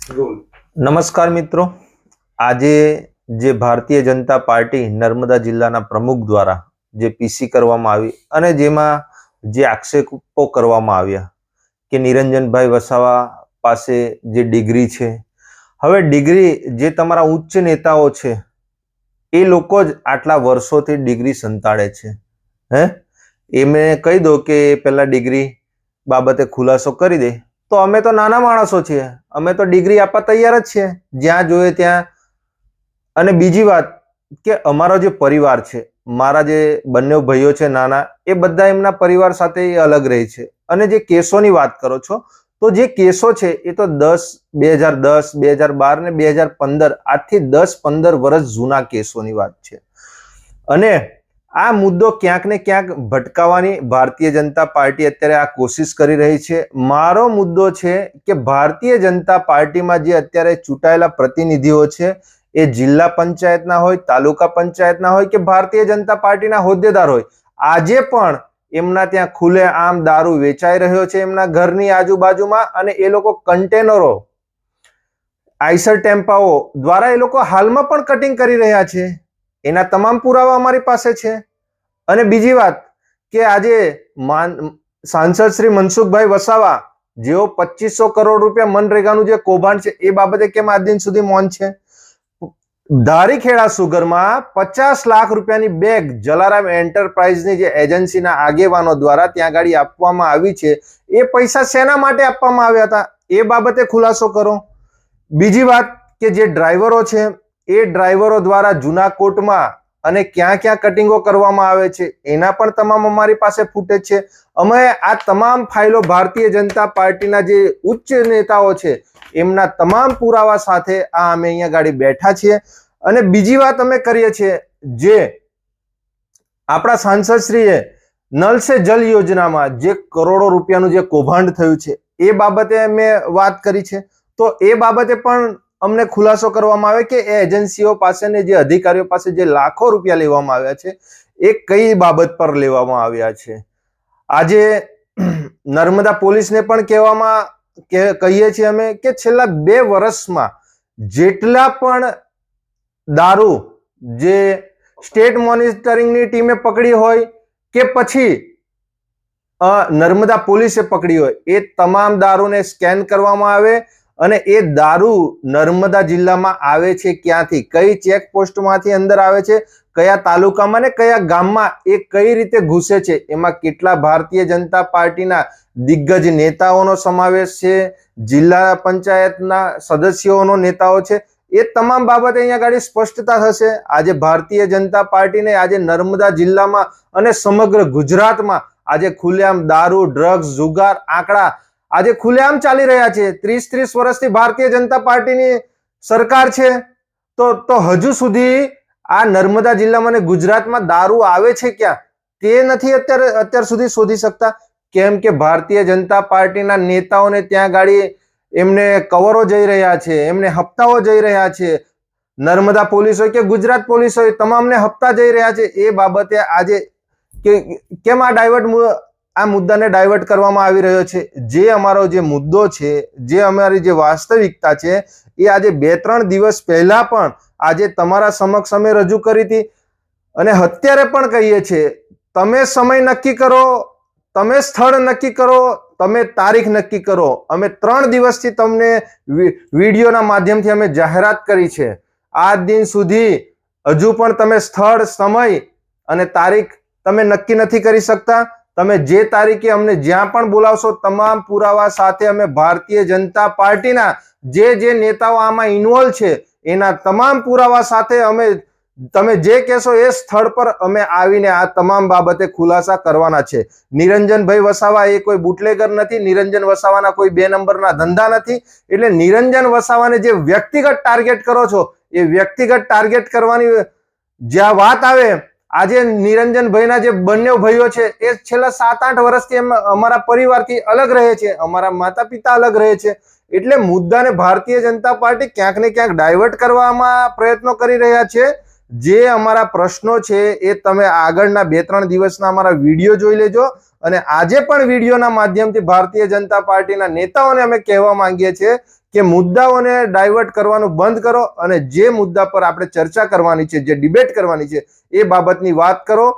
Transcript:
નમસ્કાર મિત્રો, આજે જે ભારતીય જનતા પાર્ટી નર્મદા જિલ્લાના પ્રમુખ દ્વારા જે પીસી કરવામાં આવી અને જેમાં જે આક્ષેપો કરવામાં આવ્યા કે નિરંજનભાઈ વસાવા પાસે જે ડિગ્રી છે, હવે ડિગ્રી જે તમારા ઉચ્ચ નેતાઓ છે એ લોકો જ આટલા વર્ષોથી ડિગ્રી સંતાડે છે, એમને કહી દો કે પહેલા ડિગ્રી બાબતે ખુલાસો કરી દે તો અમે તો નાના માણસો છીએ, અમે તો ડિગ્રી આપવા તૈયાર જ છીએ જ્યાં જોઈએ ત્યાં. અને બીજી વાત કે અમારો જે પરિવાર છે, મારા જે બંને ભાઈઓ છે નાના, એ બધા એમના પરિવાર સાથે અલગ રહે છે. અને જે કેસોની વાત કરો છો તો જે કેસો છે એ તો 2010, 2012 ને 2015 આજથી 10-15 વર્ષ જૂના કેસોની વાત છે. અને આ મુદ્દો ક્યાંક ને ક્યાંક ભટકાવવાની ભારતીય જનતા પાર્ટી અત્યારે આ કોશિશ કરી રહી છે. મારો મુદ્દો છે કે ભારતીય જનતા પાર્ટીમાં જે અત્યારે ચૂંટાયેલા પ્રતિનિધિઓ છે એ જિલ્લા પંચાયતના હોય, તાલુકા પંચાયતના હોય કે ભારતીય જનતા પાર્ટીના હોદ્દેદાર હોય, આજે પણ એમના ત્યાં ખુલ્લે આમ દારૂ વેચાઈ રહ્યો છે એમના ઘરની આજુબાજુમાં. અને એ લોકો કન્ટેનરો, આઈસર ટેમ્પાઓ દ્વારા એ લોકો હાલમાં પણ કટિંગ કરી રહ્યા છે. એના તમામ પુરાવા અમારી પાસે છે. અને બીજી વાત કે આજે સાંસદ શ્રી મનસુખભાઈ વસાવા, જેઓ 2500 કરોડ રૂપિયા મનરેગાનું જે કૌભાંડ છે એ બાબતે કેમ આજ દિન સુધી મૌન છે? ધારીખેડા સુગરમાં 50 લાખ રૂપિયાની બેગ જલારામ એન્ટરપ્રાઇઝની જે એજન્સીના આગેવાનો દ્વારા ત્યાં ગાડી આપવામાં આવી છે, એ પૈસા શેના માટે આપવામાં આવ્યા હતા એ બાબતે ખુલાસો કરો. બીજી વાત કે જે ડ્રાઈવરો છે એ ડ્રાઈવરો દ્વારા જૂના કોર્ટમાં અને ક્યાં ક્યાં કટિંગો કરવામાં આવે છે એના પણ તમામ અમારી પાસે ફૂટેજ છે. અમે આ તમામ ફાઇલો ભારતીય જનતા પાર્ટીના જે ઉચ્ચ નેતાઓ છે એમના તમામ પુરાવા સાથે આ અમે અહીંયા ગાડી બેઠા છીએ. અને બીજી વાત અમે કરીએ છીએ, જે આપણા સાંસદશ્રીએ નલ સે જલ યોજનામાં જે કરોડો રૂપિયાનું જે કૌભાંડ થયું છે એ બાબતે મેં વાત કરી છે. તો એ બાબતે પણ અમને ખુલાસો કરવામાં આવે કે એ એજન્સીઓ પાસે ને જે અધિકારીઓ પાસે જે લાખો રૂપિયા લેવામાં આવ્યા છે એ કઈ બાબત પર લેવામાં આવ્યા છે. આજે નર્મદા પોલીસને પણ કહીએ છીએ અમે કે છેલ્લા 2 વર્ષમાં જેટલા પણ દારૂ જે સ્ટેટ મોનિટરિંગની ટીમે પકડી હોય કે પછી નર્મદા પોલીસે પકડી હોય, એ તમામ દારૂને સ્કેન કરવામાં આવે અને એ દારૂ નર્મદા જિલ્લામાં આવે છે ક્યાંથી, કઈ ચેકપોસ્ટમાંથી અંદર આવે છે, કયા તાલુકામાં ને કયા ગામમાં એ કઈ રીતે ઘૂસે છે, એમાં કેટલા ભારતીય જનતા પાર્ટીના દિગ્ગજ નેતાઓનો સમાવેશ છે, જિલ્લા પંચાયતના સદસ્યોનો નેતાઓ છે, એ તમામ બાબતે અહીંયા ગાડી સ્પષ્ટતા થશે. આજે ભારતીય જનતા પાર્ટીને આજે નર્મદા જિલ્લામાં અને સમગ્ર ગુજરાતમાં આજે ખુલ્લેઆમ દારૂ, ડ્રગ્સ, જુગાર, આંકડા આજે ખુલ્લેઆમ ચાલી રહ્યા છે. 30 વર્ષથી ભારતીય જનતા પાર્ટીની સરકાર છે તો હજુ સુધી આ નર્મદા જિલ્લામાં અને ગુજરાતમાં દારૂ આવે છે ક્યાં તે નથી અત્યાર સુધી શોધી શકતા. કેમ કે ભારતીય જનતા પાર્ટીના નેતાઓને ત્યાં ગાડી એમને કવરો જઈ રહ્યા છે, એમને હપ્તાઓ જઈ રહ્યા છે. નર્મદા પોલીસ હોય કે ગુજરાત પોલીસ હોય, તમામને હપ્તા જઈ રહ્યા છે. એ બાબતે આજે કેમ આ મુદ્દાને ડાયવર્ટ કરવામાં આવી રહ્યો છે? જે અમારો જે મુદ્દો છે, જે અમારી જે વાસ્તવિકતા છે એ આજે 2-3 દિવસ પહેલા પણ આજે તમારા સમક્ષ અમે રજૂ કરી હતી. અને અત્યારે પણ કહીએ છીએ, તમે સમય નક્કી કરો, તમે સ્થળ નક્કી કરો, તમે તારીખ નક્કી કરો. અમે 3 દિવસથી તમને વિડીયોના માધ્યમથી અમે જાહેરાત કરી છે. આજ દિન સુધી હજુ પણ તમે સ્થળ, સમય અને તારીખ તમે નક્કી નથી કરી શકતા. તમે જે તારીખે અમને જ્યાં પણ બોલાવશો તમામ પુરાવા સાથે અમે ભારતીય જનતા પાર્ટીના જે નેતાઓ આમાં ઇન્વોલ્વ છે એના તમામ પુરાવા સાથે અમે તમે જે કહેશો એ સ્થળ પર અમે આવીને આ તમામ બાબતે ખુલાસા કરવાના છે. નિરંજનભાઈ વસાવા એ કોઈ બુટલેગર નથી, નિરંજન વસાવાના કોઈ 2 નંબરના ધંધા નથી. એટલે નિરંજન વસાવાને જે વ્યક્તિગત ટાર્ગેટ કરો છો એ વ્યક્તિગત ટાર્ગેટ કરવાની જ્યાં વાત આવે, આજે નિરંજનભાઈના જે બંને ભાઈઓ છે એ છેલ્લા 7-8 વર્ષથી અમારા પરિવારથી અલગ રહે છે, અમારા માતા પિતા અલગ રહે છે. એટલે મુદ્દાને ભારતીય જનતા પાર્ટી ક્યાંક ને ક્યાંક ડાયવર્ટ કરવામાં પ્રયત્નો કરી રહ્યા છે. જે અમારા પ્રશ્નો છે એ તમે આગળના 2-3 દિવસના અમારા વિડીયો જોઈ લેજો. અને આજે પણ વિડીયોના માધ્યમથી ભારતીય જનતા પાર્ટીના નેતાઓને અમે કહેવા માંગીએ છીએ કે મુદ્દાઓને ડાયવર્ટ કરવાનું બંધ કરો અને જે મુદ્દા પર આપણે ચર્ચા કરવાની છે, જે ડિબેટ કરવાની છે, એ બાબતની વાત કરો.